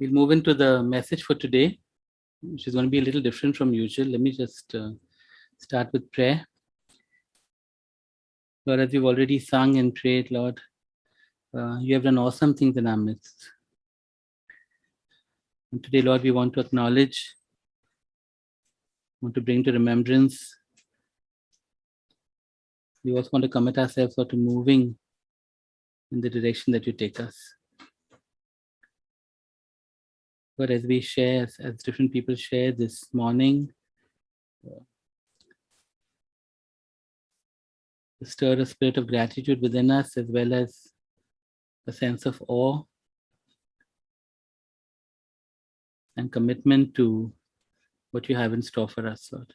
We'll move into the message for today, which is going to be a little different from usual. Let me just start with prayer. Lord, as we've already sung and prayed, Lord, you have done awesome things in our midst. And today, Lord, we want to acknowledge, want to bring to remembrance. We also want to commit ourselves to moving in the direction that you take us. But as we share, as different people share this morning, stir a spirit of gratitude within us, as well as a sense of awe and commitment to what you have in store for us, Lord.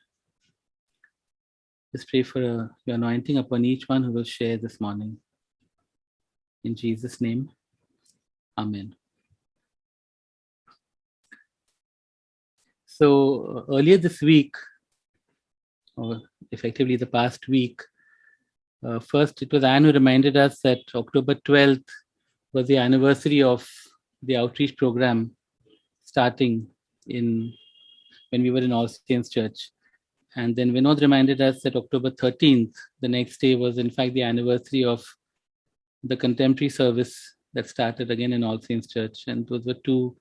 Just pray for your anointing upon each one who will share this morning. In Jesus' name, Amen. So earlier this week, or effectively the past week, first it was Anne who reminded us that October 12th was the anniversary of the outreach program starting when we were in All Saints Church. And then Vinod reminded us that October 13th, the next day, was in fact the anniversary of the contemporary service that started again in All Saints Church. And those were two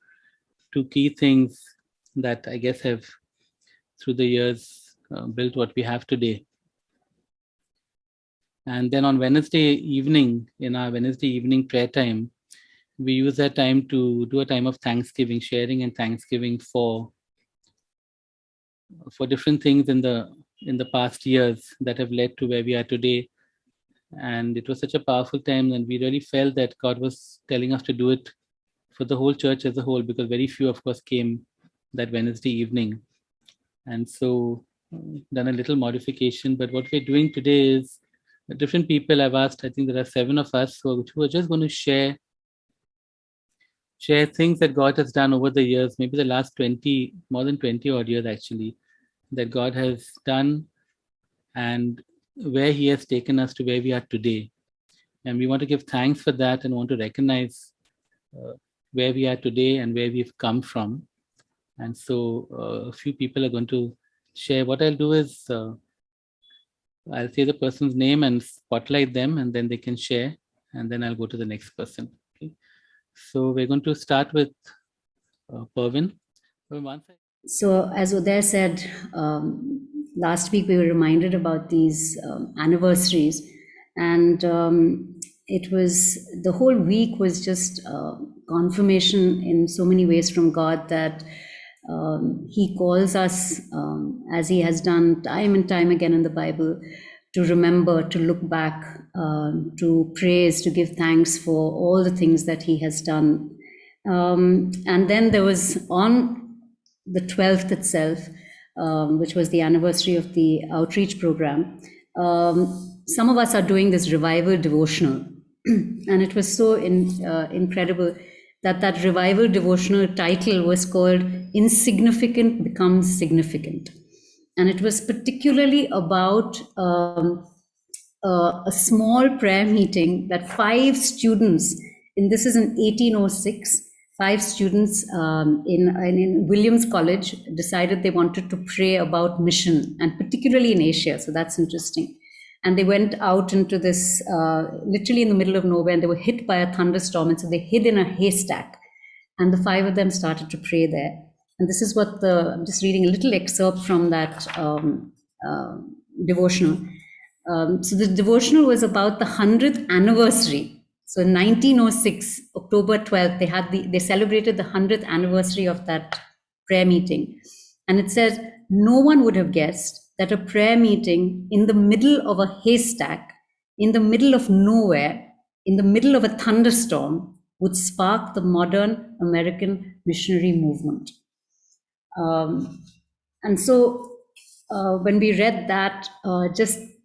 key things that I guess have, through the years, built what we have today. And then on Wednesday evening, in our Wednesday evening prayer time, we use that time to do a time of thanksgiving, sharing and thanksgiving for different things in the past years that have led to where we are today. And it was such a powerful time, and we really felt that God was telling us to do it for the whole church as a whole, because very few, of course, came that Wednesday evening. And so done a little modification. But what we're doing today is different people I've asked. I think there are 7 of us who are just going to share things that God has done over the years, maybe the last more than 20 odd years actually, that God has done and where he has taken us to where we are today. And we want to give thanks for that and want to recognize where we are today and where we've come from. And so a few people are going to share. What I'll do is I'll say the person's name and spotlight them, and then they can share, and then I'll go to the next person. Okay. So we're going to start with Pervin. So as Uday said, last week we were reminded about these anniversaries, and it was, the whole week was just confirmation in so many ways from God that he calls us, as he has done time and time again in the Bible, to remember, to look back, to praise, to give thanks for all the things that he has done. And then there was, on the 12th itself, which was the anniversary of the outreach program, some of us are doing this revival devotional. And it was so incredible that revival devotional title was called Insignificant Becomes Significant. And it was particularly about a small prayer meeting that 5 students, and this is in 1806, 5 students in Williams College decided they wanted to pray about mission, and particularly in Asia. So that's interesting. And they went out into this, literally in the middle of nowhere, and they were hit by a thunderstorm. And so they hid in a haystack. And the 5 of them started to pray there. And this is what I'm just reading a little excerpt from that devotional. So the devotional was about the 100th anniversary. So in 1906, October 12th, they celebrated the 100th anniversary of that prayer meeting. And it says, no one would have guessed that a prayer meeting in the middle of a haystack, in the middle of nowhere, in the middle of a thunderstorm, would spark the modern American missionary movement. And so when we read that,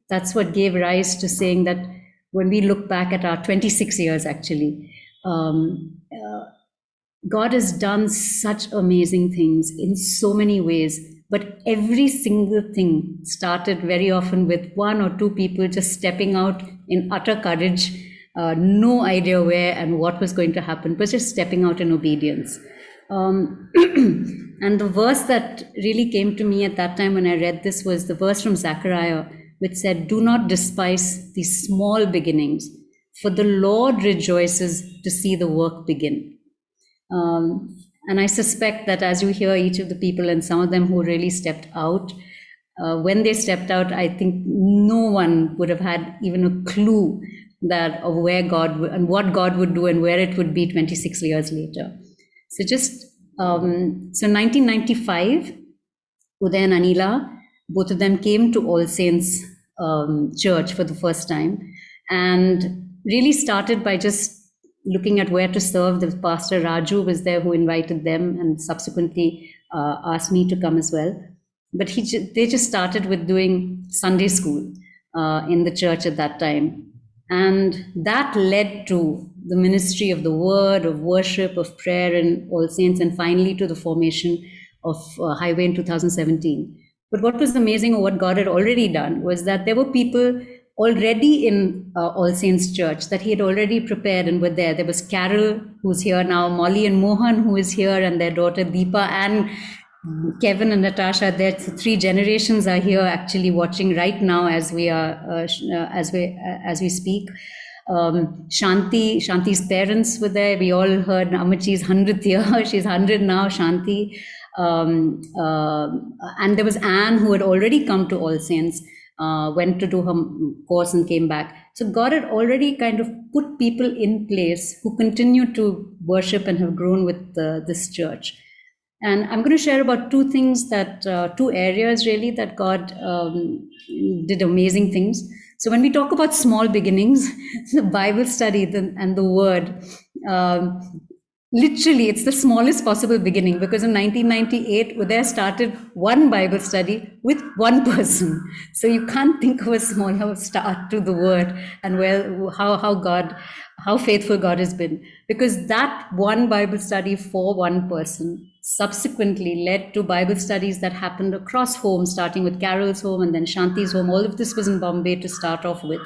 that's what gave rise to saying that when we look back at our 26 years, actually, God has done such amazing things in so many ways, but every single thing started very often with 1 or 2 people just stepping out in utter courage, no idea where and what was going to happen, but just stepping out in obedience. And the verse that really came to me at that time when I read this was the verse from Zechariah, which said, "Do not despise these small beginnings, for the Lord rejoices to see the work begin." And I suspect that as you hear each of the people, and some of them who really stepped out, when they stepped out, I think no one would have had even a clue that of where God and what God would do and where it would be 26 years later. So so 1995, Uday and Anila, both of them came to All Saints Church for the first time, and really started by just looking at where to serve. The pastor Raju was there who invited them, and subsequently asked me to come as well. But they just started with doing Sunday school in the church at that time. And that led to the ministry of the word, of worship, of prayer in All Saints, and finally to the formation of Highway in 2017. But what was amazing, or what God had already done, was that there were people already in All Saints Church that he had already prepared and were there. There was Carol, who's here now, Molly and Mohan, who is here, and their daughter Deepa, and Kevin and Natasha. Their 3 generations are here actually watching right now as we are as we speak. Shanti's parents were there. We all heard Amachi's 100th year. She's 100 now, Shanti. And there was Anne, who had already come to All Saints, went to do her course and came back. So God had already kind of put people in place who continue to worship and have grown with this church. And I'm going to share about 2 things that, 2 areas really that God did amazing things. So when we talk about small beginnings, the Bible study and the word, literally it's the smallest possible beginning, because in 1998, Uday started 1 Bible study with 1 person. So you can't think of a smaller start to the word, and how faithful God has been, because that 1 Bible study for 1 person subsequently led to Bible studies that happened across homes, starting with Carol's home and then Shanti's home. All of this was in Bombay to start off with.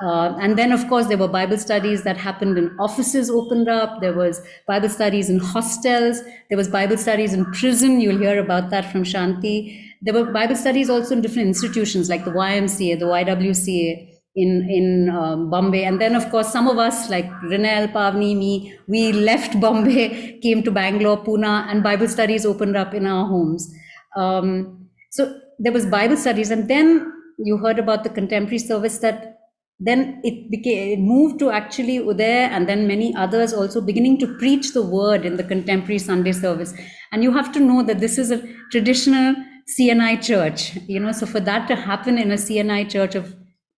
And then, of course, there were Bible studies that happened in offices opened up. There was Bible studies in hostels. There was Bible studies in prison. You'll hear about that from Shanti. There were Bible studies also in different institutions like the YMCA, the YWCA in Bombay. And then, of course, some of us like Rinel, Pavni, me, we left Bombay, came to Bangalore, Pune, and Bible studies opened up in our homes. So there was Bible studies. And then you heard about the contemporary service that then it moved to actually Uday and then many others also beginning to preach the word in the contemporary Sunday service. And you have to know that this is a traditional CNI church, so for that to happen in a CNI church of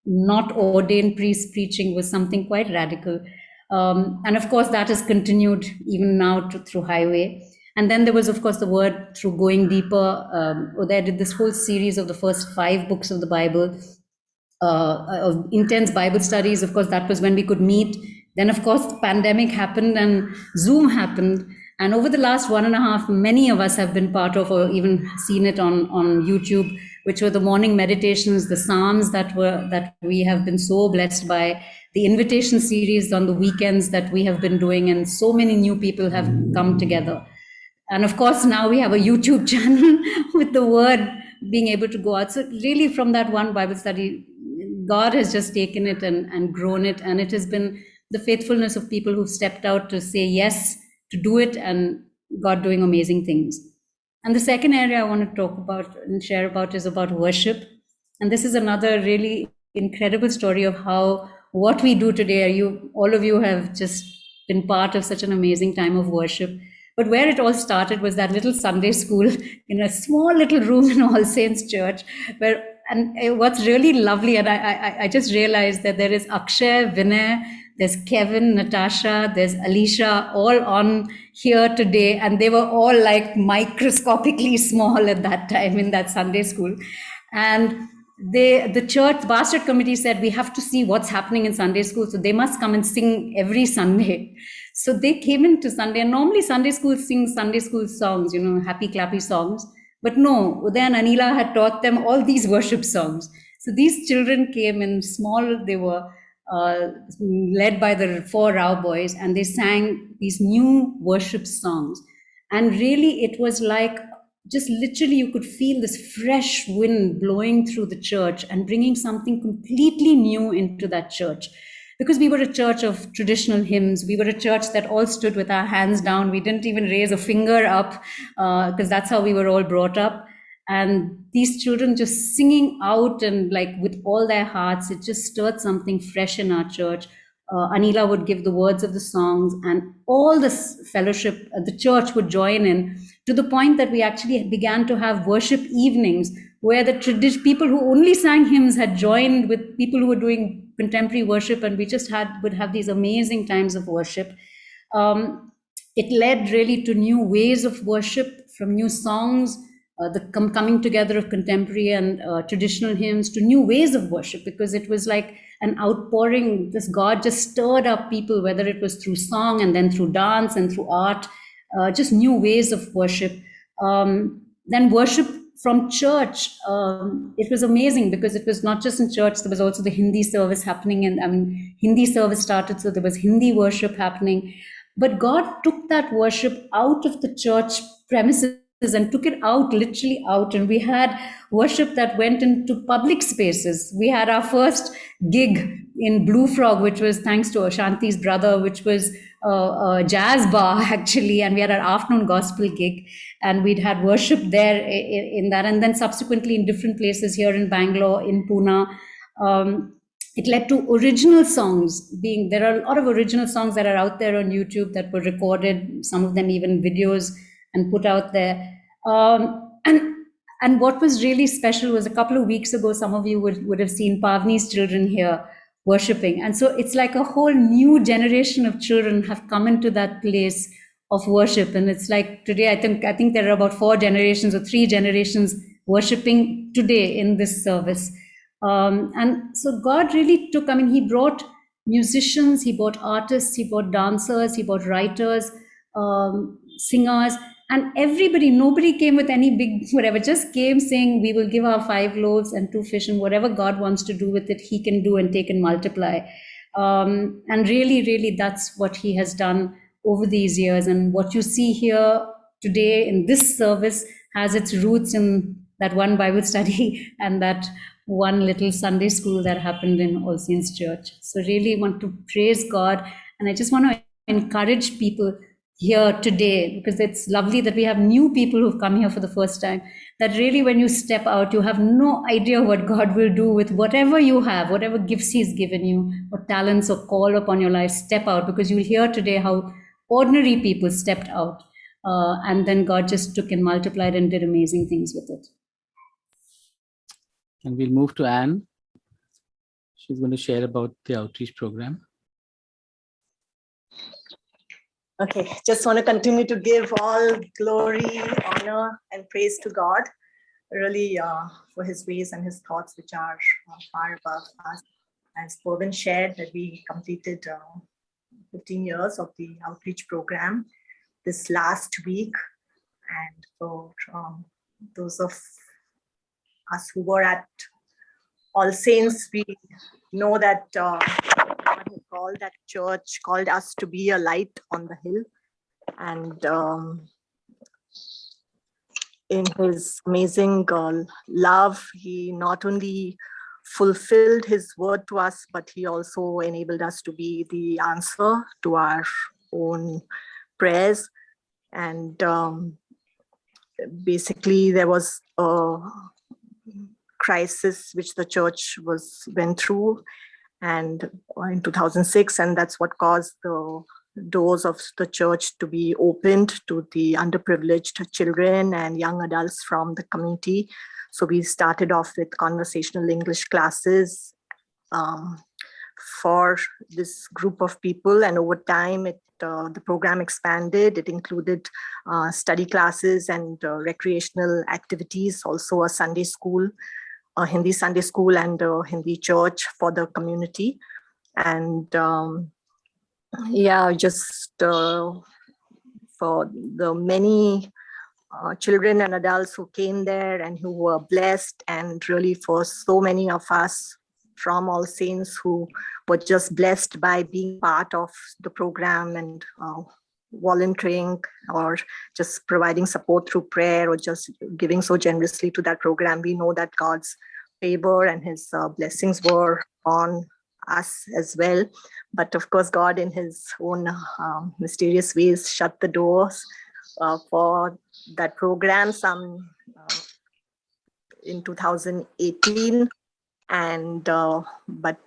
not ordained priests preaching was something quite radical. And of course, that has continued even now through Highway. And then there was, of course, the word through Going Deeper. Uday did this whole series of the first 5 books of the Bible. Of intense Bible studies. Of course, that was when we could meet. Then, of course, the pandemic happened and Zoom happened. And over the last 1.5, many of us have been part of, or even seen it on YouTube, which were the morning meditations, the Psalms that we have been so blessed by, the invitation series on the weekends that we have been doing, and so many new people have come together. And of course, now we have a YouTube channel with the word being able to go out. So really, from that 1 Bible study, God has just taken it and grown it. And it has been the faithfulness of people who've stepped out to say yes, to do it, and God doing amazing things. And the second area I want to talk about and share about is about worship. And this is another really incredible story of how what we do today, all of you have just been part of such an amazing time of worship. But where it all started was that little Sunday school in a small little room in All Saints Church, and what's really lovely, and I just realized that there is Akshay, Vinay, there's Kevin, Natasha, there's Alicia, all on here today, and they were all like microscopically small at that time in that Sunday school. And the church basket committee said, we have to see what's happening in Sunday school, so they must come and sing every Sunday. So they came into Sunday, and normally Sunday school sings Sunday school songs, happy clappy songs. But no, Uday and Anila had taught them all these worship songs. So these children came in small, they were led by the 4 Rao boys, and they sang these new worship songs. And really, it was like just literally you could feel this fresh wind blowing through the church and bringing something completely new into that church. Because we were a church of traditional hymns, we were a church that all stood with our hands down. We didn't even raise a finger up because that's how we were all brought up. And these children just singing out and like with all their hearts, it just stirred something fresh in our church. Anila would give the words of the songs, and all this fellowship, the church would join in, to the point that we actually began to have worship evenings where the people who only sang hymns had joined with people who were doing contemporary worship, and we just would have these amazing times of worship. It led really to new ways of worship, from new songs, the coming together of contemporary and traditional hymns, to new ways of worship, because it was like an outpouring. This God just stirred up people, whether it was through song and then through dance and through art, just new ways of worship. Then worship from church, it was amazing because it was not just in church, there was also the Hindi service happening, and I mean, Hindi service started, so there was Hindi worship happening. But God took that worship out of the church premises and took it out, literally out. And we had worship that went into public spaces. We had our first gig in Blue Frog, which was thanks to Ashanti's brother, which was a jazz bar actually. And we had our afternoon gospel gig, and we'd had worship there in that. And then subsequently in different places here in Bangalore, in Pune. It led to original songs being, there are a lot of original songs that are out there on YouTube that were recorded, some of them even videos, and put out there. And what was really special was a couple of weeks ago, some of you would have seen Pavni's children here worshiping. And so it's like a whole new generation of children have come into that place of worship. And it's like today, I think there are about 4 generations or 3 generations worshiping today in this service. And so God really took, I mean, he brought musicians, he brought artists, he brought dancers, he brought writers, singers, and everybody, nobody came with any big whatever, just came saying, we will give our 5 loaves and 2 fish, and whatever God wants to do with it, he can do and take and multiply. And really, really, that's what he has done over these years. And what you see here today in this service has its roots in that one Bible study and that one little Sunday school that happened in All Saints Church. So really want to praise God. And I just want to encourage people here today, because it's lovely that we have new people who've come here for the first time, that really when you step out, you have no idea what God will do with whatever you have, whatever gifts he's given you, or talents or call upon your life. Step out, because you'll hear today how ordinary people stepped out. And then God just took and multiplied and did amazing things with it. And we'll move to Anne. She's going to share about the outreach program. Okay, just want to continue to give all glory, honor, and praise to God, really for his ways and his thoughts, which are far above us. As Purvin shared, that we completed 15 years of the outreach program this last week. And for those of us who were at All Saints, we know that God has called that church, called us to be a light on the hill. And in his amazing love, he not only fulfilled his word to us, but he also enabled us to be the answer to our own prayers. And basically, there was a crisis which the church went through, and in 2006, and that's what caused the doors of the church to be opened to the underprivileged children and young adults from the community. So we started off with conversational English classes for this group of people, and over time the program expanded. It included study classes and recreational activities, also a Sunday school, a Hindi Sunday school, and a Hindi church for the community. And just for the many children and adults who came there and who were blessed, and really for so many of us from All Saints who were just blessed by being part of the program and volunteering or just providing support through prayer or just giving so generously to that program. We know that God's favor and his blessings were on us as well. But of course, God in his own mysterious ways shut the doors for that program in 2018. And but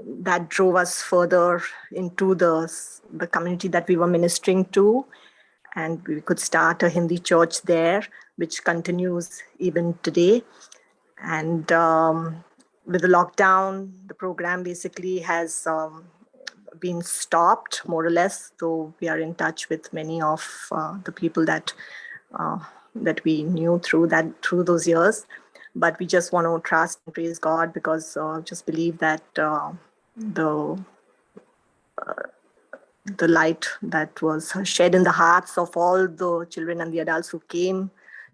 that drove us further into the community that we were ministering to. And we could start a Hindi church there, which continues even today. And with the lockdown, the program basically has been stopped, more or less, though we are in touch with many of the people that we knew through those years. But we just want to trust and praise God, because just believe that the light that was shed in the hearts of all the children and the adults who came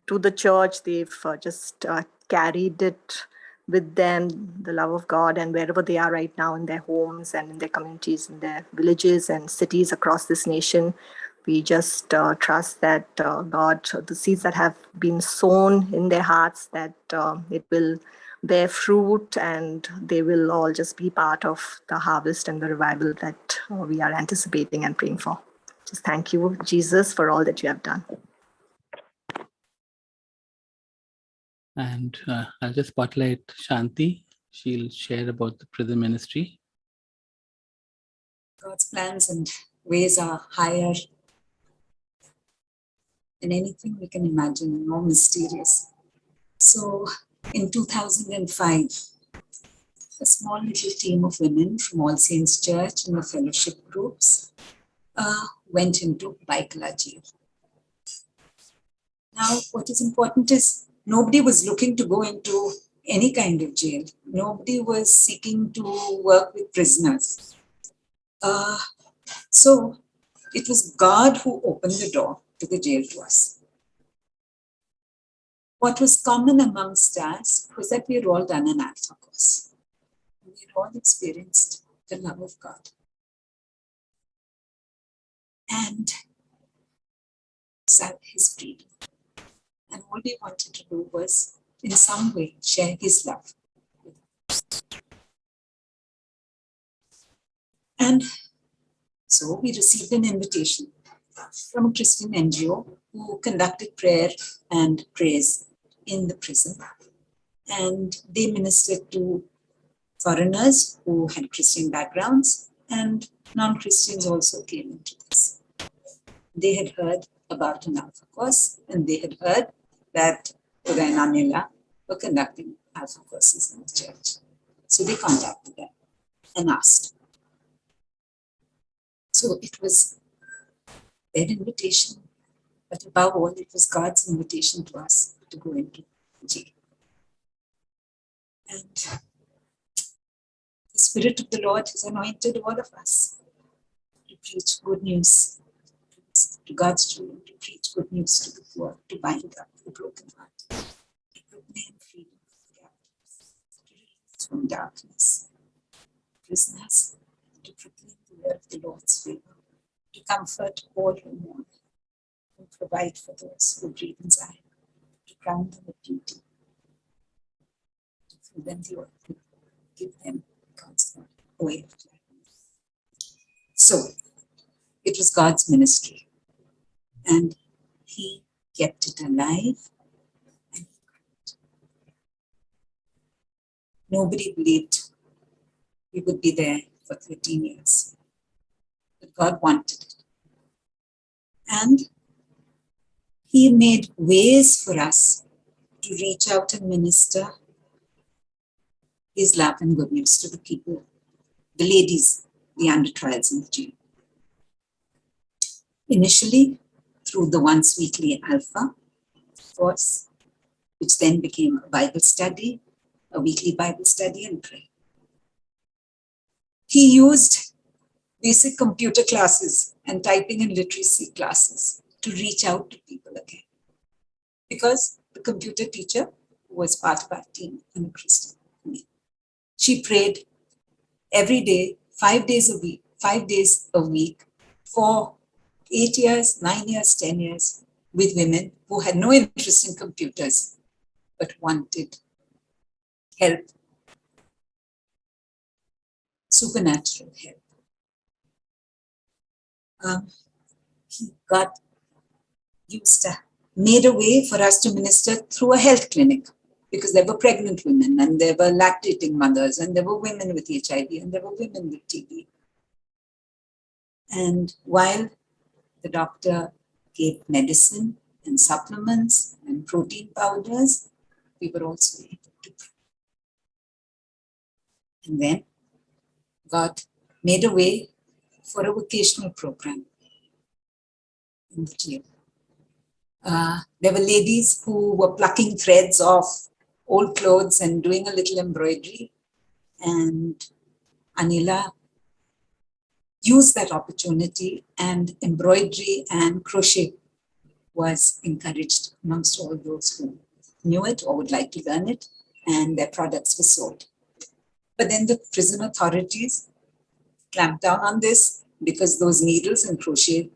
to the church, they've just carried it with them, the love of God, and wherever they are right now in their homes and in their communities, in their villages and cities across this nation, we just trust that God, the seeds that have been sown in their hearts, that it will bear fruit, and they will all just be part of the harvest and the revival that we are anticipating and praying for. Just thank you, Jesus, for all that you have done. And I'll just spotlight Shanti. She'll share about the prison ministry. God's plans and ways are higher than anything we can imagine, and more mysterious. So in 2005, a small little team of women from All Saints Church and the fellowship groups went into Baikala jail. Now, what is important is nobody was looking to go into any kind of jail. Nobody was seeking to work with prisoners. So it was God who opened the door to the jail to us. What was common amongst us was that we had all done an Alpha course. We had all experienced the love of God. And his freedom. And all we wanted to do was, in some way, share his love with us. And so we received an invitation from a Christian NGO who conducted prayer and praise in the prison. And they ministered to foreigners who had Christian backgrounds, and non-Christians also came into this. They had heard about an Alpha course, and they had heard that Uday and Anila were conducting Alpha courses in the church. So they contacted them and asked. So it was their invitation, but above all, it was God's invitation to us to go into jail. And the Spirit of the Lord has anointed all of us to preach good news to God's children, to preach good news to the poor, to bind up the broken heart, to proclaim freedom for the captives, to release from darkness prisoners, to proclaim the word of the Lord's favor, to comfort all who mourn, and provide for those who breathe in Zion, to crown them with beauty, to fill them the oil, to give them God's way of life. So it was God's ministry, and he kept it alive, and nobody believed we would be there for 13 years, but God wanted it. And he made ways for us to reach out and minister his love and good news to the people, the ladies, the under trials in the jail. Initially, through the once weekly Alpha course, which then became a Bible study, a weekly Bible study and prayer. He used basic computer classes and typing and literacy classes to reach out to people again. Because the computer teacher, who was part of our team and a Christian, she prayed every day, 5 days a week, for 8 years, 9 years, 10 years with women who had no interest in computers but wanted help, supernatural help. God made a way for us to minister through a health clinic, because there were pregnant women and there were lactating mothers and there were women with HIV and there were women with TB. And while the doctor gave medicine and supplements and protein powders, we were also able to pray. And then God made a way for a vocational program in the jail. There were ladies who were plucking threads off old clothes and doing a little embroidery. And Anila used that opportunity, and embroidery and crochet was encouraged amongst all those who knew it or would like to learn it, and their products were sold. But then the prison authorities clamped down on this because those needles and crochet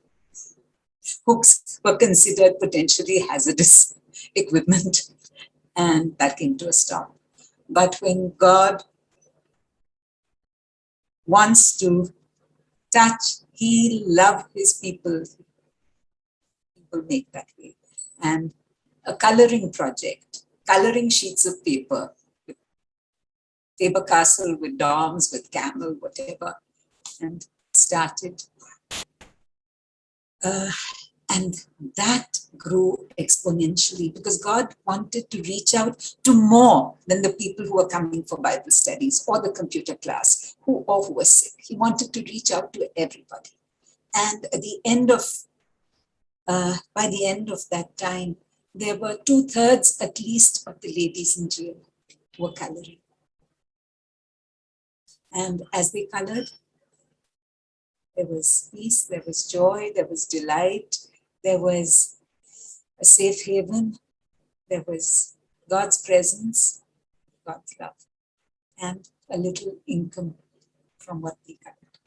hooks were considered potentially hazardous equipment, and that came to a stop. But when God wants to touch, heal, love his people, he will make that way. And a coloring project, coloring sheets of paper, with Faber-Castell, with Doms, with Camel, whatever, and started. And that grew exponentially because God wanted to reach out to more than the people who were coming for Bible studies or the computer class who were sick. He wanted to reach out to everybody. And at the end of, by the end of that time, there were 2/3 at least of the ladies in jail who were coloring. And as they colored, there was peace, there was joy, there was delight, there was a safe haven, there was God's presence, God's love, and a little income from what they colored.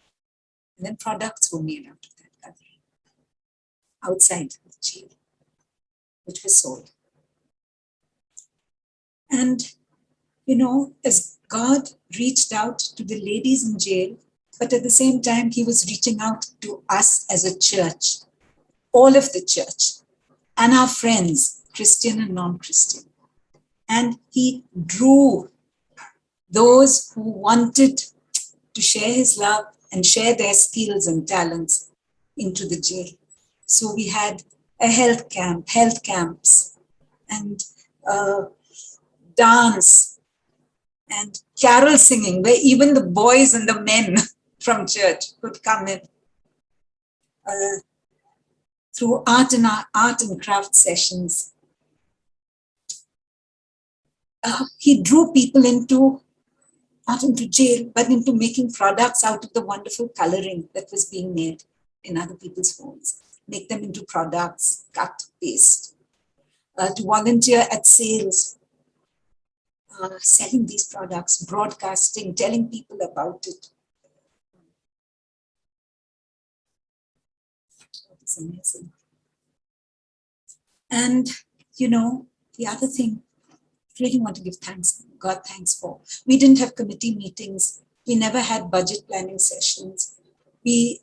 And then products were made out of that coloring outside the jail, which was sold. And, you know, as God reached out to the ladies in jail, but at the same time, he was reaching out to us as a church, all of the church, and our friends, Christian and non-Christian. And he drew those who wanted to share his love and share their skills and talents into the jail. So we had a health camps, and dance and carol singing, where even the boys and the men from church could come in. Through art and craft sessions. He drew people not into jail, but into making products out of the wonderful coloring that was being made in other people's homes. Make them into products, cut, paste. To volunteer at sales, selling these products, broadcasting, telling people about it. It's amazing. And, you know, the other thing I really want to give God thanks for. We didn't have committee meetings. We never had budget planning sessions. We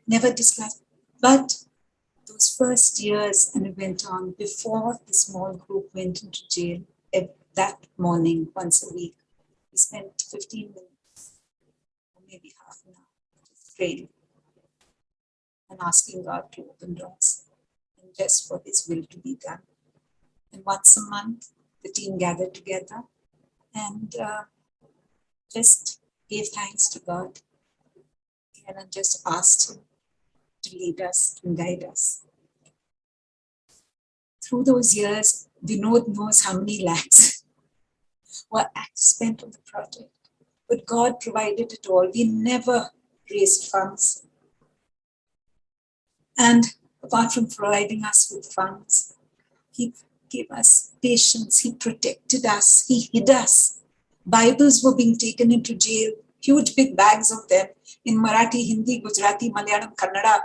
never discussed. But those first years, and it went on before the small group went into jail, that morning, once a week, we spent 15 minutes, or maybe half an hour, praying and asking God to open doors and just for his will to be done. And once a month, the team gathered together and just gave thanks to God and just asked him to lead us and guide us. Through those years, Vinod knows how many lakhs were spent on the project, but God provided it all. We never raised funds. And apart from providing us with funds, he gave us patience, he protected us, he hid us. Bibles were being taken into jail, huge big bags of them in Marathi, Hindi, Gujarati, Malayalam, Kannada.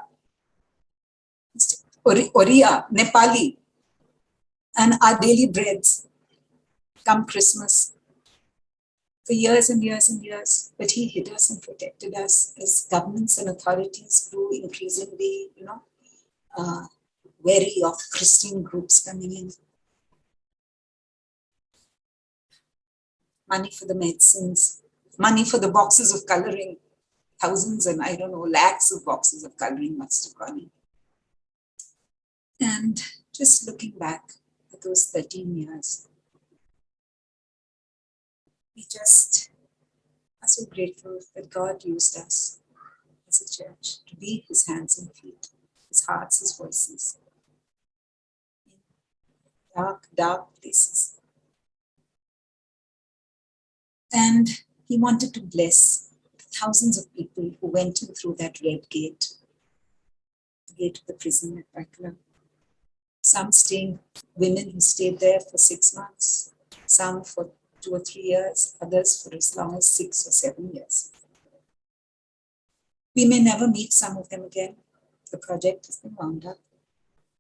Oriya, Nepali, and our daily breads come Christmas. For years and years and years, but he hid us and protected us as governments and authorities grew increasingly, wary of Christian groups coming in. Money for the medicines, money for the boxes of coloring, thousands and lakhs of boxes of coloring must have gone in. And just looking back at those 13 years, we just are so grateful that God used us as a church to be his hands and feet, his hearts, his voices in dark, dark places. And he wanted to bless thousands of people who went in through that red gate, the gate of the prison at Bakla. Some women who stayed there for 6 months, some for 2 or 3 years, others for as long as 6 or 7 years. We may never meet some of them again. The project has been wound up.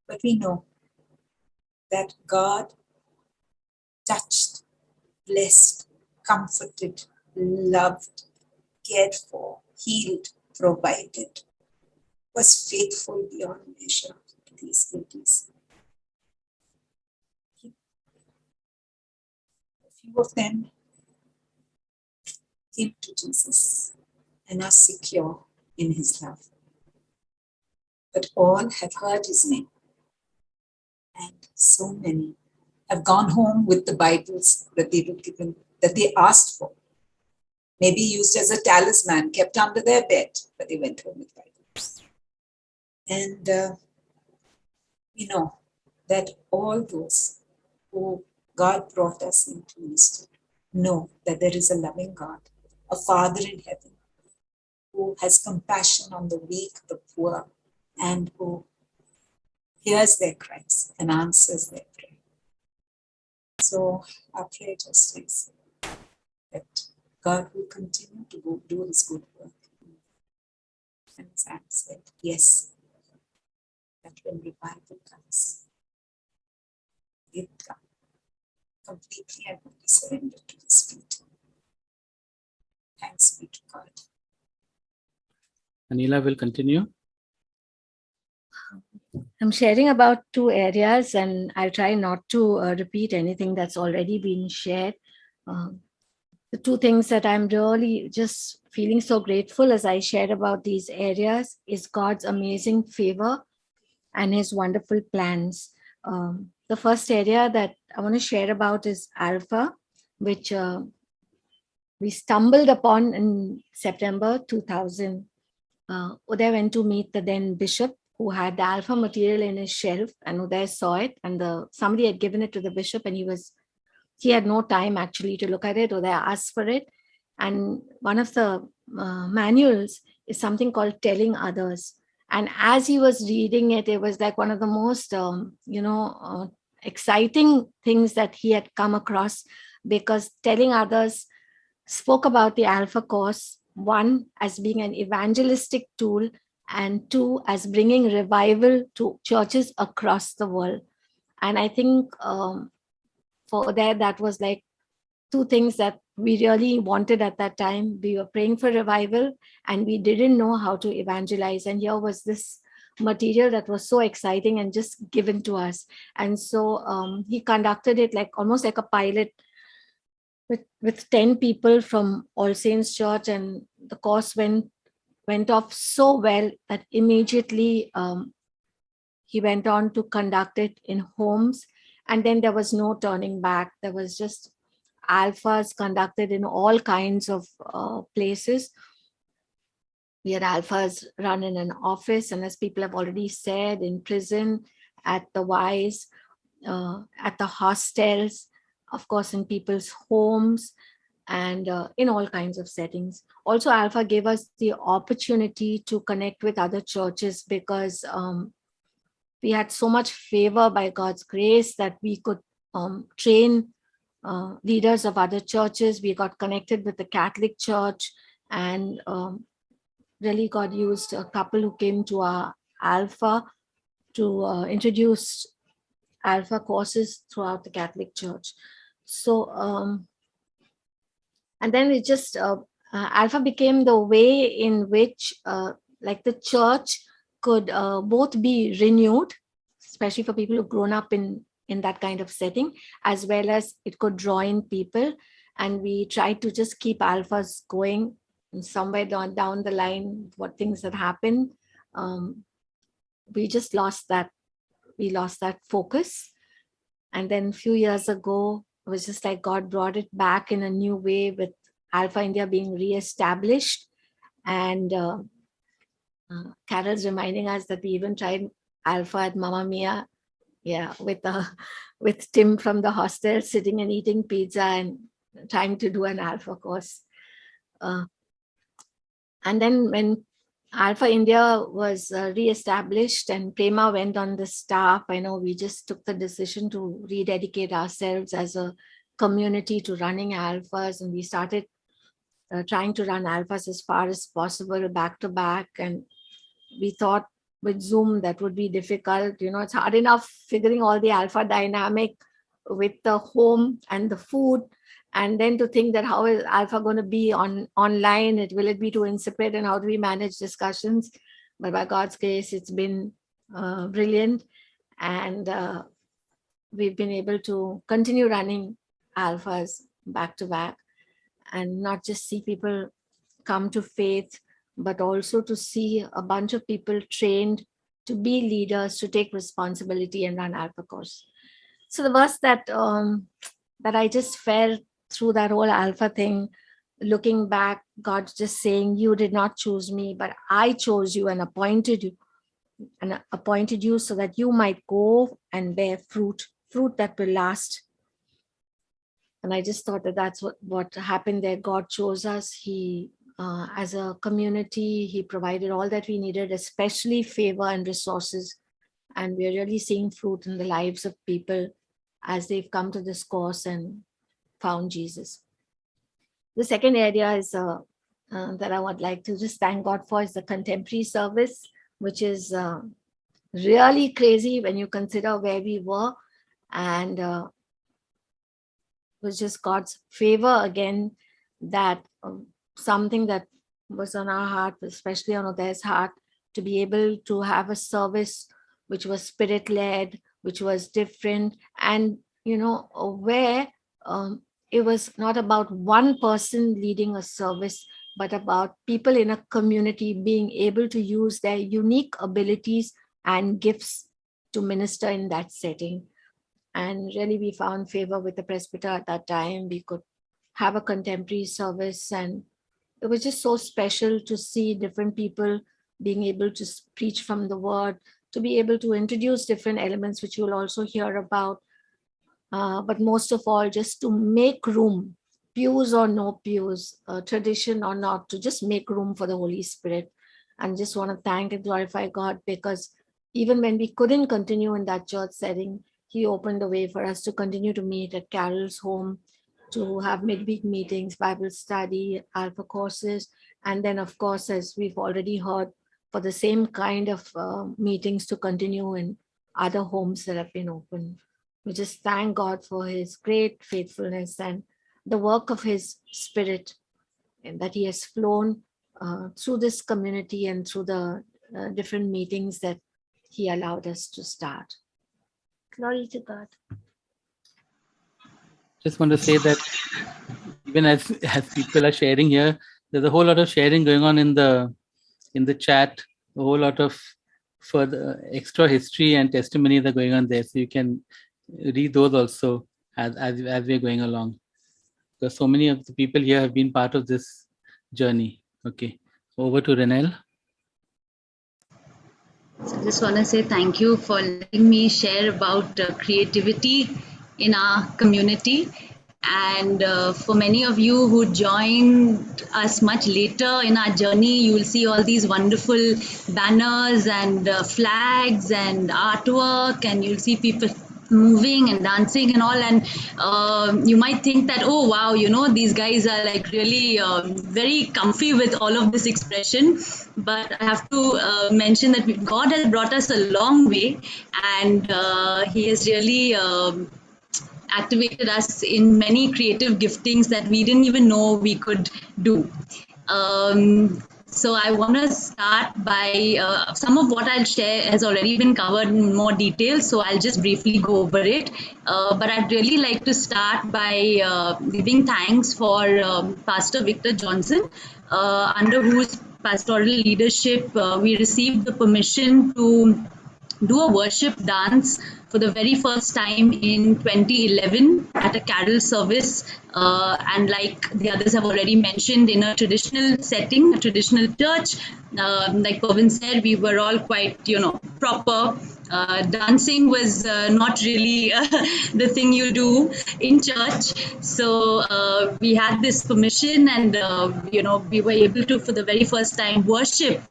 But we know that God touched, blessed, comforted, loved, cared for, healed, provided, was faithful beyond measure to these ladies. A few of them came to Jesus and are secure in his love. But all have heard his name, and so many have gone home with the Bibles that they were given, that they asked for. Maybe used as a talisman, kept under their bed, but they went home with Bibles. And we know that all those who God brought us into ministry know that there is a loving God, a Father in heaven, who has compassion on the weak, the poor, and who hears their cries and answers their prayer. So our prayer just is that God will continue to do his good work. And Sam said, yes, that when revival comes, it comes completely and fully surrendered to his feet. Thanks be to God. Anila will continue. I'm sharing about 2 areas, and I'll try not to repeat anything that's already been shared. The 2 things that I'm really just feeling so grateful as I shared about these areas is God's amazing favor and his wonderful plans. The first area that I want to share about is Alpha, which we stumbled upon in September 2000. Uday went to meet the then bishop who had the Alpha material in his shelf, and Uday saw it, and somebody had given it to the bishop, and he had no time actually to look at it. Uday asked for it, and one of the manuals is something called Telling Others. And as he was reading it, it was like one of the most exciting things that he had come across, because Telling Others spoke about the Alpha course, 1 as being an evangelistic tool, and 2 as bringing revival to churches across the world. And I think for that was like 2 things that we really wanted at that time. We were praying for revival and we didn't know how to evangelize. And here was this material that was so exciting and just given to us. And so he conducted it like almost like a pilot with 10 people from All Saints Church, and the course went off so well that immediately he went on to conduct it in homes, and then there was no turning back. There was just alphas conducted in all kinds of places. We had alphas run in an office, and as people have already said, in prison, at the Y's, at the hostels, of course, in people's homes, and in all kinds of settings. Also, Alpha gave us the opportunity to connect with other churches, because we had so much favor by God's grace that we could train leaders of other churches. We got connected with the Catholic Church, and really God used a couple who came to our Alpha to introduce Alpha courses throughout the Catholic Church. So, and then it just, Alpha became the way in which like the church could both be renewed, especially for people who've grown up in that kind of setting, as well as it could draw in people. And we tried to just keep Alphas going. And somewhere down the line, what things that happened, we just lost that. We lost that focus. And then a few years ago, it was just like God brought it back in a new way with Alpha India being re-established. And Carol's reminding us that we even tried Alpha at Mamma Mia, yeah, with Tim from the hostel sitting and eating pizza and trying to do an Alpha course. And then when Alpha India was re-established and Prema went on the staff, I know we just took the decision to rededicate ourselves as a community to running Alphas, and we started trying to run Alphas as far as possible back to back. And we thought with Zoom that would be difficult. It's hard enough figuring all the Alpha dynamic with the home and the food. And then to think that how is Alpha going to be online? Will it be too insipid? And how do we manage discussions? But by God's grace, it's been brilliant. And we've been able to continue running Alphas back to back and not just see people come to faith, but also to see a bunch of people trained to be leaders, to take responsibility and run Alpha course. So the verse that I just felt through that whole Alpha thing, looking back, God just saying, you did not choose me, but I chose you and appointed you so that you might go and bear fruit that will last. And I just thought that that's what happened there. God chose us. He, as a community, he provided all that we needed, especially favor and resources. And we're really seeing fruit in the lives of people as they've come to this course and found Jesus. The second area is that I would like to just thank God for is the contemporary service, which is really crazy when you consider where we were. And it was just God's favor again, that something that was on our heart, especially on Uday's heart, to be able to have a service which was spirit-led, which was different, and where it was not about one person leading a service, but about people in a community being able to use their unique abilities and gifts to minister in that setting. And really we found favor with the presbyter at that time. We could have a contemporary service, and it was just so special to see different people being able to preach from the word, to be able to introduce different elements, which you'll also hear about. But most of all, just to make room, pews or no pews, tradition or not, to just make room for the Holy Spirit. And just want to thank and glorify God, because even when we couldn't continue in that church setting, he opened the way for us to continue to meet at Carol's home, to have midweek meetings, Bible study, Alpha courses, and then of course, as we've already heard, for the same kind of meetings to continue in other homes that have been opened. We just thank God for his great faithfulness and the work of his Spirit, and that he has flown through this community and through the different meetings that he allowed us to start. Glory to God. Just want to say that even as people are sharing here, there's a whole lot of sharing going on in the chat, a whole lot of further extra history and testimony that are going on there. So you can read those also as we're going along. Because so many of the people here have been part of this journey. Okay, over to Renelle. So I just want to say thank you for letting me share about creativity in our community. And for many of you who joined us much later in our journey, you will see all these wonderful banners and flags and artwork, and you'll see people moving and dancing and all, and you might think that, oh wow, these guys are like really very comfy with all of this expression. But I have to mention that God has brought us a long way, and he has really activated us in many creative giftings that we didn't even know we could do. So I want to start by some of what I'll share has already been covered in more detail, so I'll just briefly go over it. But I'd really like to start by giving thanks for Pastor Victor Johnson, under whose pastoral leadership we received the permission to do a worship dance for the very first time in 2011 at a carol service, and like the others have already mentioned, in a traditional setting, a traditional church. Like Pavin said, we were all quite, proper. Dancing was not really the thing you do in church. So we had this permission, and we were able to, for the very first time, worship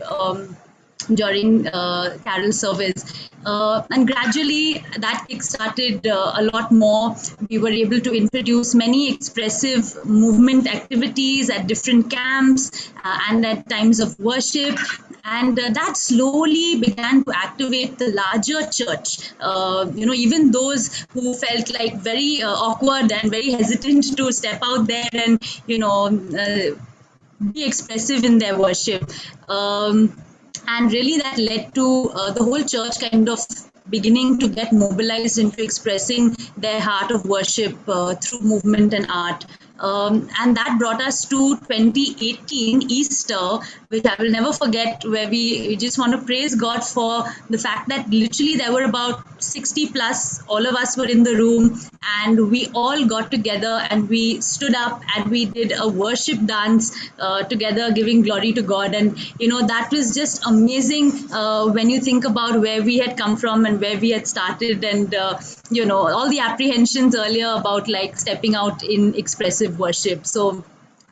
during carol service, and gradually that kick-started a lot more. We were able to introduce many expressive movement activities at different camps and at times of worship, and that slowly began to activate the larger church. Even those who felt like very awkward and very hesitant to step out there and be expressive in their worship. And really that led to the whole church kind of beginning to get mobilized into expressing their heart of worship through movement and art. And that brought us to 2018 Easter, which I will never forget, where we just want to praise God for the fact that literally there were about 60 plus, all of us were in the room, and we all got together and we stood up and we did a worship dance together, giving glory to God. And that was just amazing when you think about where we had come from and where we had started, and all the apprehensions earlier about like stepping out in expressive worship. So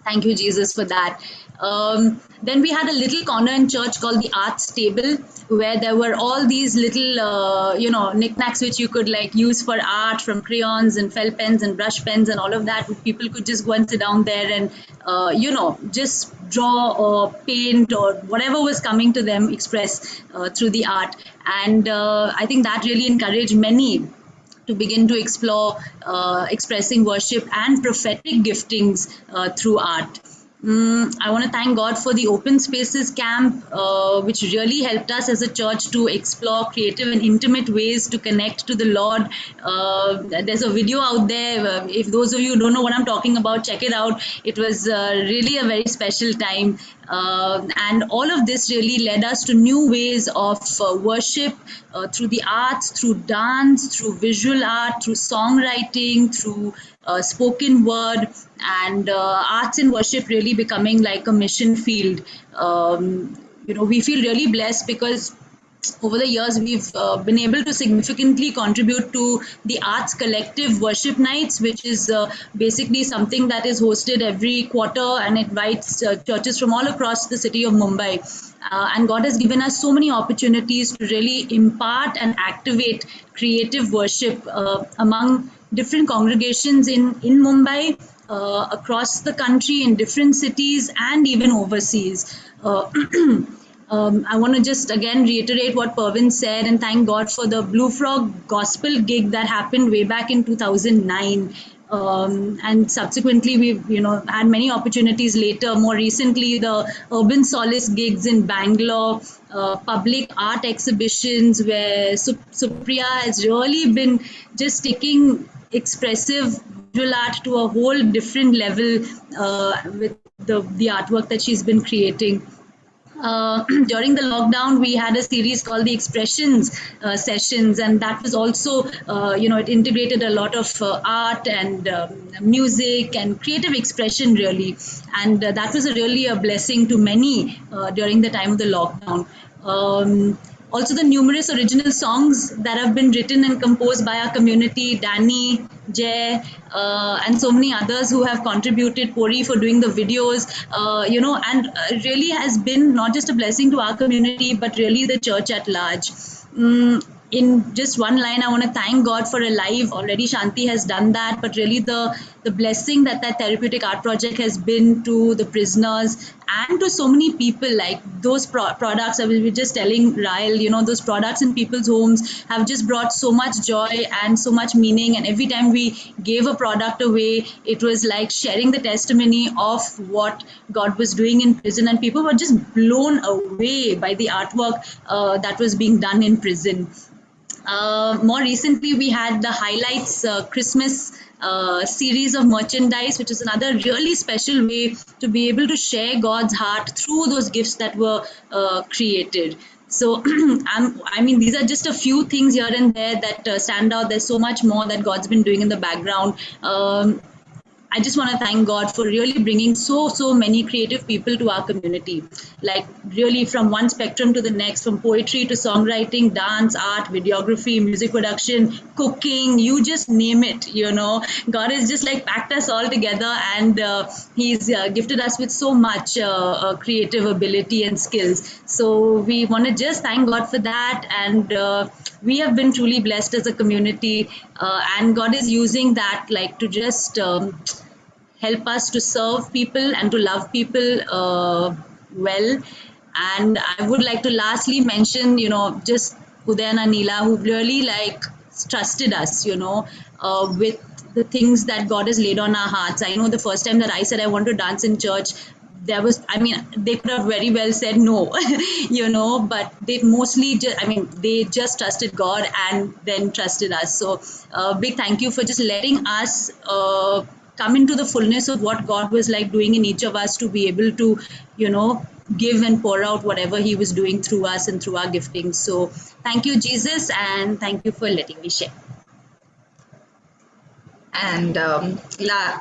thank you, Jesus, for that. Then we had a little corner in church called the Arts Table, where there were all these little, knickknacks which you could like use for art, from crayons and felt pens and brush pens and all of that. People could just go and sit down there and, just draw or paint or whatever was coming to them, express through the art. And I think that really encouraged many to begin to explore expressing worship and prophetic giftings through art. I want to thank God for the Open Spaces camp, which really helped us as a church to explore creative and intimate ways to connect to the Lord. There's a video out there. If those of you who don't know what I'm talking about, check it out. It was really a very special time. And all of this really led us to new ways of worship through the arts, through dance, through visual art, through songwriting, through spoken word, and arts and worship really becoming like a mission field. We feel really blessed because over the years we've been able to significantly contribute to the Arts Collective Worship Nights, which is basically something that is hosted every quarter and invites churches from all across the city of Mumbai. And God has given us so many opportunities to really impart and activate creative worship among different congregations in Mumbai, across the country, in different cities, and even overseas. I want to just again reiterate what Pavin said and thank God for the Blue Frog Gospel gig that happened way back in 2009. And subsequently, we've had many opportunities later. More recently, the Urban Solace gigs in Bangalore, public art exhibitions where Supriya has really been just taking expressive visual art to a whole different level with the artwork that she's been creating. During the lockdown, we had a series called the Expressions Sessions, and that was also, it integrated a lot of art and music and creative expression, really. And that was really a blessing to many during the time of the lockdown. Also, the numerous original songs that have been written and composed by our community, Danny, Jay, and so many others who have contributed, Pori for doing the videos, and really has been not just a blessing to our community, but really the church at large. in just one line, I want to thank God for Alive. Already Shanti has done that, but really the blessing that therapeutic art project has been to the prisoners and to so many people. Like those products, I was just telling Ryle, you know, those products in people's homes have just brought so much joy and so much meaning. And every time we gave a product away, it was like sharing the testimony of what God was doing in prison, and people were just blown away by the artwork that was being done in prison. More recently, we had the Highlights Christmas series of merchandise, which is another really special way to be able to share God's heart through those gifts that were created. So, I mean, these are just a few things here and there that stand out. There's so much more that God's been doing in the background. I just want to thank God for really bringing so many creative people to our community, like really from one spectrum to the next, from poetry to songwriting, dance, art, videography, music production, cooking, you just name it, you know. God has just like packed us all together, and he's gifted us with so much creative ability and skills. So we want to just thank God for that, and we have been truly blessed as a community, and God is using that like to just help us to serve people and to love people well. And I would like to lastly mention, you know, just Uday and Anila, who really like trusted us, you know, with the things that God has laid on our hearts. I know the first time that I said I want to dance in church, there was, I mean, they could have very well said no, you know, but they mostly just, I mean, they just trusted God and then trusted us. So big thank you for just letting us come into the fullness of what God was like doing in each of us, to be able to, you know, give and pour out whatever he was doing through us and through our gifting. So thank you, Jesus, and thank you for letting me share. And I'm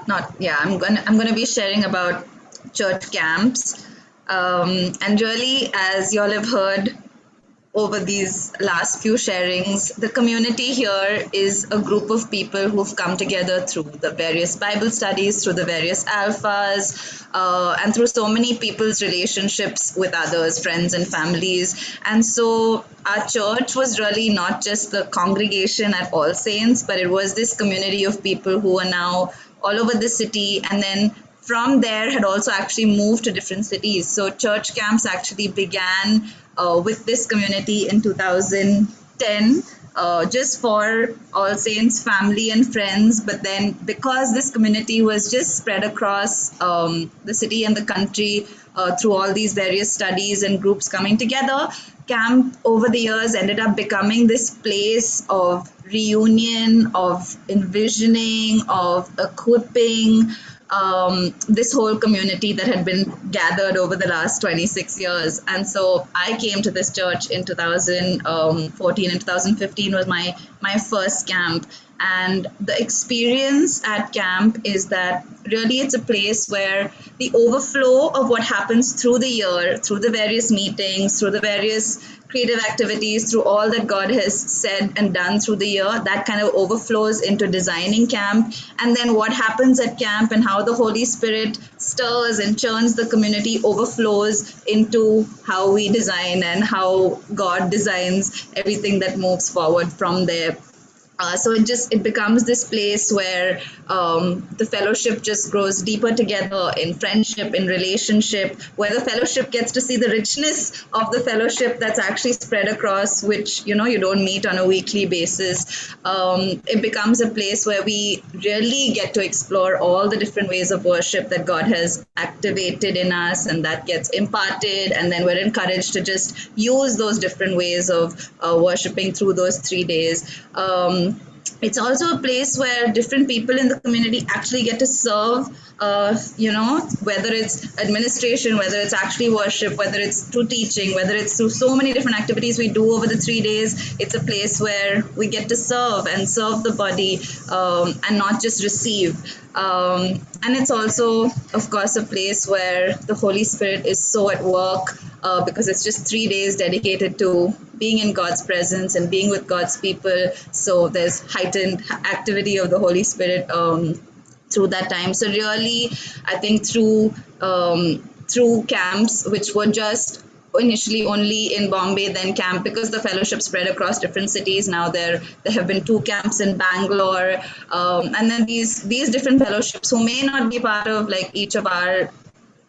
gonna be sharing about church camps, and really, as you all have heard over these last few sharings, the community here is a group of people who've come together through the various Bible studies, through the various alphas, and through so many people's relationships with others, friends and families. And so our church was really not just the congregation at All Saints, but it was this community of people who are now all over the city, and then from there had also actually moved to different cities. So church camps actually began with this community in 2010, just for All Saints family and friends. But then because this community was just spread across the city and the country through all these various studies and groups coming together, camp over the years ended up becoming this place of reunion, of envisioning, of equipping this whole community that had been gathered over the last 26 years. And so I came to this church in 2014, and 2015 was my first camp. And the experience at camp is that really it's a place where the overflow of what happens through the year, through the various meetings, through the various creative activities, through all that God has said and done through the year, that kind of overflows into designing camp. And then what happens at camp and how the Holy Spirit stirs and churns the community overflows into how we design and how God designs everything that moves forward from there. So it becomes this place where the fellowship just grows deeper together in friendship, in relationship, where the fellowship gets to see the richness of the fellowship that's actually spread across, which, you know, you don't meet on a weekly basis. It becomes a place where we really get to explore all the different ways of worship that God has activated in us, and that gets imparted, and then we're encouraged to just use those different ways of worshiping through those 3 days. It's also a place where different people in the community actually get to serve, whether it's administration, whether it's actually worship, whether it's through teaching, whether it's through so many different activities we do over the 3 days. It's a place where we get to serve and serve the body, and not just receive. And it's also, of course, a place where the Holy Spirit is so at work, because it's just 3 days dedicated to being in God's presence and being with God's people. So there's heightened activity of the Holy Spirit through that time. So really, I think through camps, which were just initially only in Bombay, then camp, because the fellowship spread across different cities. Now there have been 2 camps in Bangalore, and then these different fellowships who may not be part of like each of our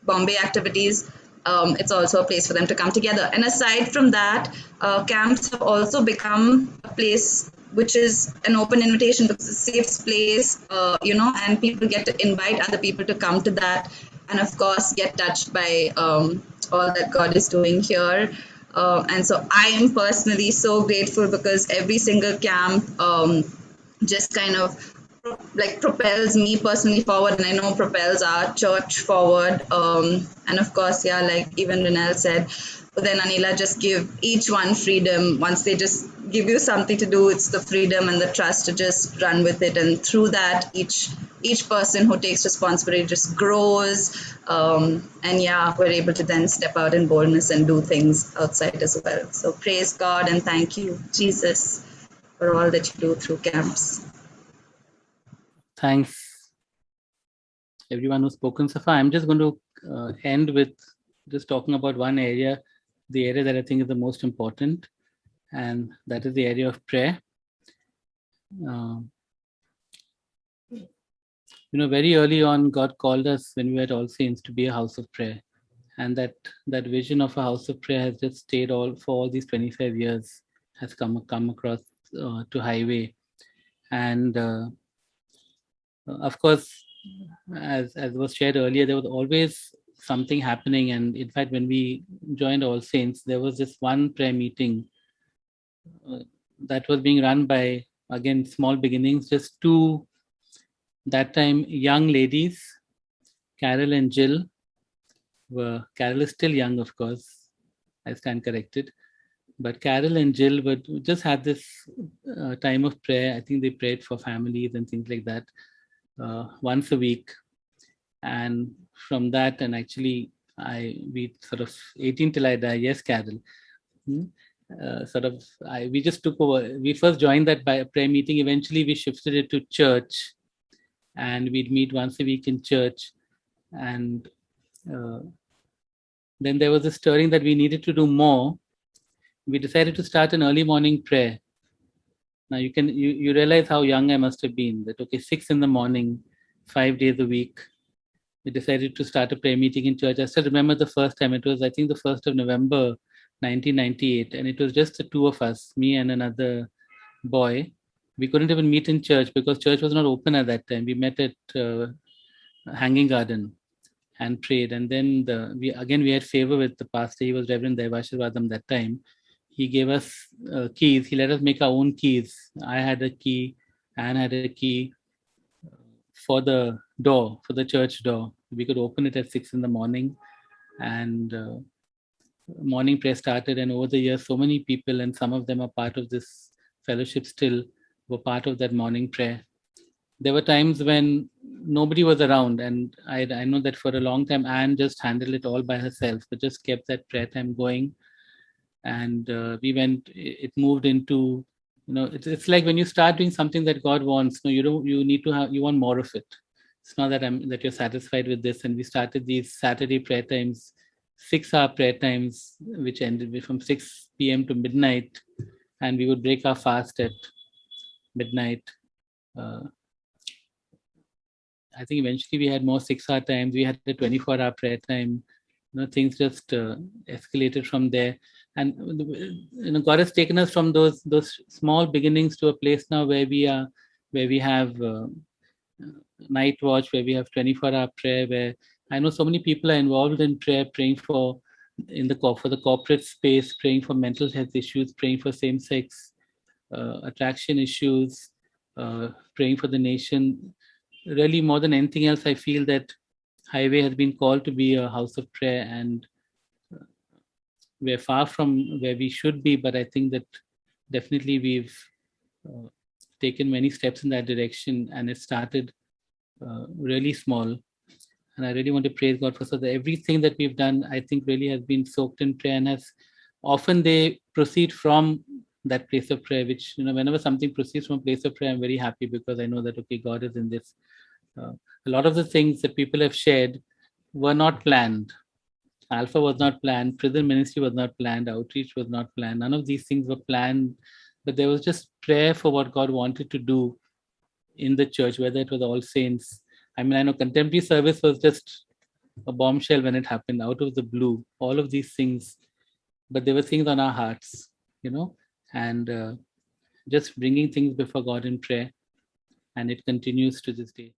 Bombay activities. It's also a place for them to come together. And aside from that, camps have also become a place which is an open invitation, because it's a safe place, and people get to invite other people to come to that, and of course get touched by all that God is doing here. And so I am personally so grateful, because every single camp just kind of like propels me personally forward, and I know propels our church forward. And of course, yeah, like even Rinal said, then Anila, just give each one freedom. Once they just give you something to do, it's the freedom and the trust to just run with it, and through that, each person who takes responsibility just grows. And yeah, we're able to then step out in boldness and do things outside as well. So praise God and thank you, Jesus, for all that you do through camps. Thanks, everyone who's spoken so far. I'm just going to end with just talking about one area, the area that I think is the most important, and that is the area of prayer. Very early on, God called us when we were at All Saints to be a house of prayer, and that vision of a house of prayer has just stayed for all these 25 years, has come across to Highway. And of course, as was shared earlier, there was always something happening. And in fact, when we joined All Saints, there was this one prayer meeting that was being run by, again, small beginnings, just 2, that time, young ladies, Carol and Jill. Carol is still young, of course, I stand corrected. But Carol and Jill would just have this time of prayer. I think they prayed for families and things like that once a week. And from that, and actually, we sort of 18 till I die. Yes, Carol. We just took over. We first joined that by a prayer meeting. Eventually, we shifted it to church, and we'd meet once a week in church. And then there was a stirring that we needed to do more. We decided to start an early morning prayer. Now you realize how young I must have been. That 6 in the morning, 5 days a week. We decided to start a prayer meeting in church. I still remember the first time. It was, I think, the 1st of November, 1998, and it was just the 2 of us, me and another boy. We couldn't even meet in church because church was not open at that time. We met at Hanging Garden and prayed. And then we had favor with the pastor. He was Reverend Devashirvadam that time. He gave us keys. He let us make our own keys. I had a key, Anne had a key for the door, for the church door. We could open it at 6 in the morning, and morning prayer started. And over the years, so many people, and some of them are part of this fellowship still, were part of that morning prayer. There were times when nobody was around, and I know that for a long time, Anne just handled it all by herself, but just kept that prayer time going. And it moved into, it's like when you start doing something that God wants, you want more of it. It's not that you're satisfied with this. And we started these Saturday prayer times, 6-hour prayer times, which ended from 6 p.m. to midnight. And we would break our fast at midnight. I think eventually we had more 6-hour times. We had a 24-hour prayer time. Things just escalated from there. And God has taken us from those small beginnings to a place now where we have night watch, where we have 24-hour prayer, where I know so many people are involved in prayer, praying for the corporate space, praying for mental health issues, praying for same-sex attraction issues, praying for the nation. Really, more than anything else, I feel that Highway has been called to be a house of prayer, and we're far from where we should be, but I think that definitely we've taken many steps in that direction, and it started really small. And I really want to praise God for that everything that we've done, I think, really has been soaked in prayer, and often they proceed from that place of prayer, which, whenever something proceeds from a place of prayer, I'm very happy, because I know that, God is in this. A lot of the things that people have shared were not planned. Alpha was not planned, prison ministry was not planned, outreach was not planned. None of these things were planned, but there was just prayer for what God wanted to do in the church, whether it was All Saints. I mean, I know contemporary service was just a bombshell when it happened out of the blue, all of these things, but there were things on our hearts, and just bringing things before God in prayer. And it continues to this day.